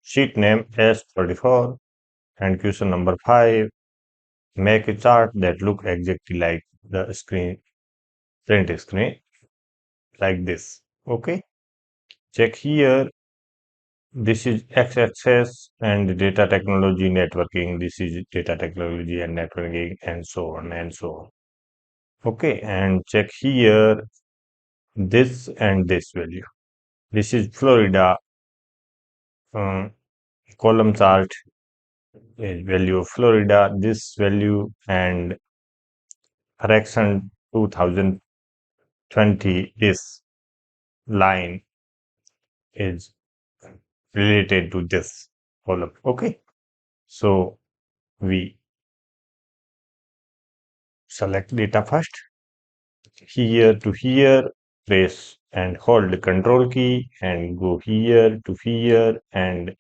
sheet name S34 and question number 5. Make a chart that look exactly like the print screen like this. Okay. Check here. This is X-axis and data technology networking. This is data technology and networking and so on and so on. Okay. And check here this and this value. This is Florida column chart is value of Florida, this value and correction 2020, this line is related to this column. Okay. So we select data first. Here to here, press and hold the control key and go here to here and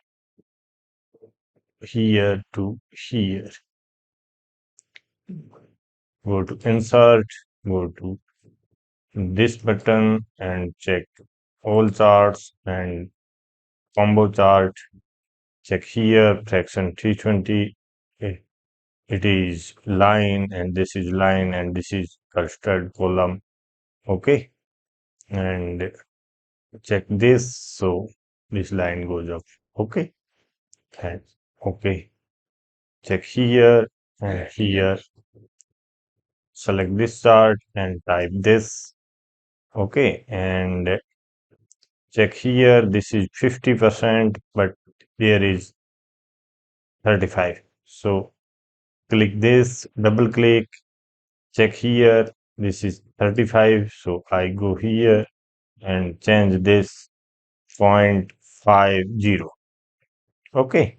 here to here. Go to insert, go to this button and check all charts and combo chart. Check here, fraction 320. It is line and this is line and this is clustered column. Okay. And check this. So this line goes up. Okay. And okay. Check here and here. Select this chart and type this. Okay. And check here. This is 50%, but there is 35. So click this, double click, check here. This is 35. So I go here and change this 0.50. Okay.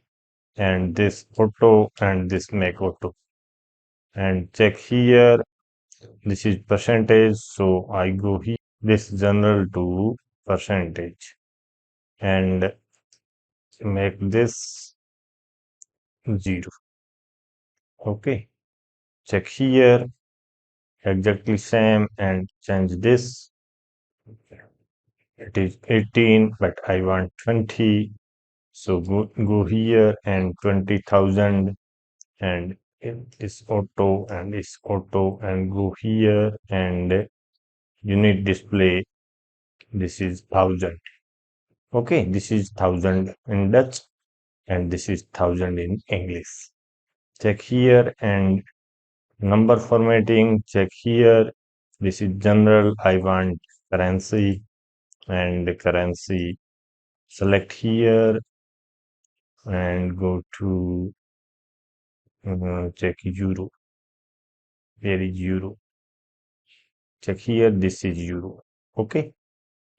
And this auto and this make auto. And check here. This is percentage. So I go here, this general to percentage and make this 0. Okay. Check here. Exactly same and change this. It is 18, but I want 20. So go here and 20,000 and this auto and this auto and go here and unit display. This is 1000. Okay, this is 1000 in Dutch and this is 1000 in English. Check here and number formatting. Check here. This is general. I want currency and currency. Select here and go to check euro. Where is euro? Check here. This is euro. Okay.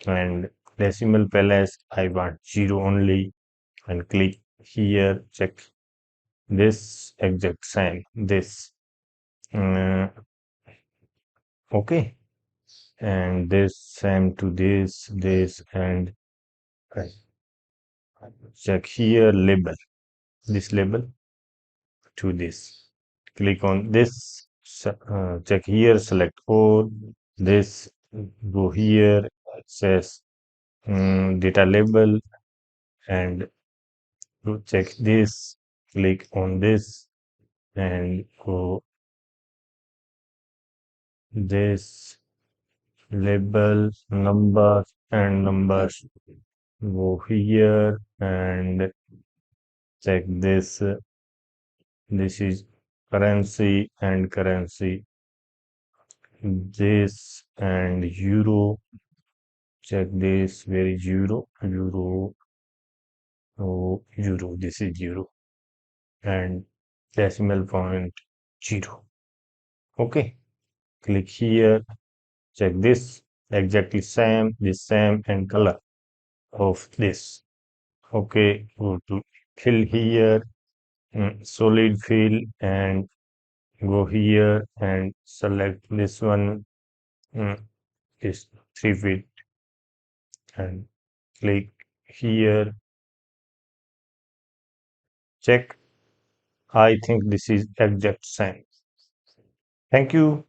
And decimal place, I want 0 only. And click here. Check this exact same. This. Okay. And this same to this, and check here label. This label to this. Click on this, check here, select all, this, go here, it says data label, and to check this, click on this, and go this, label, number, and numbers, go here, and check this, this is currency and currency, this and euro. Check this, where is euro? Euro, oh, euro, this is euro and decimal point 0. Okay, click here, check this, exactly same, this same and color of this. Okay, go to fill here, solid fill and go here and select this one, is 3 feet and click here, check. I think this is exact same. Thank you.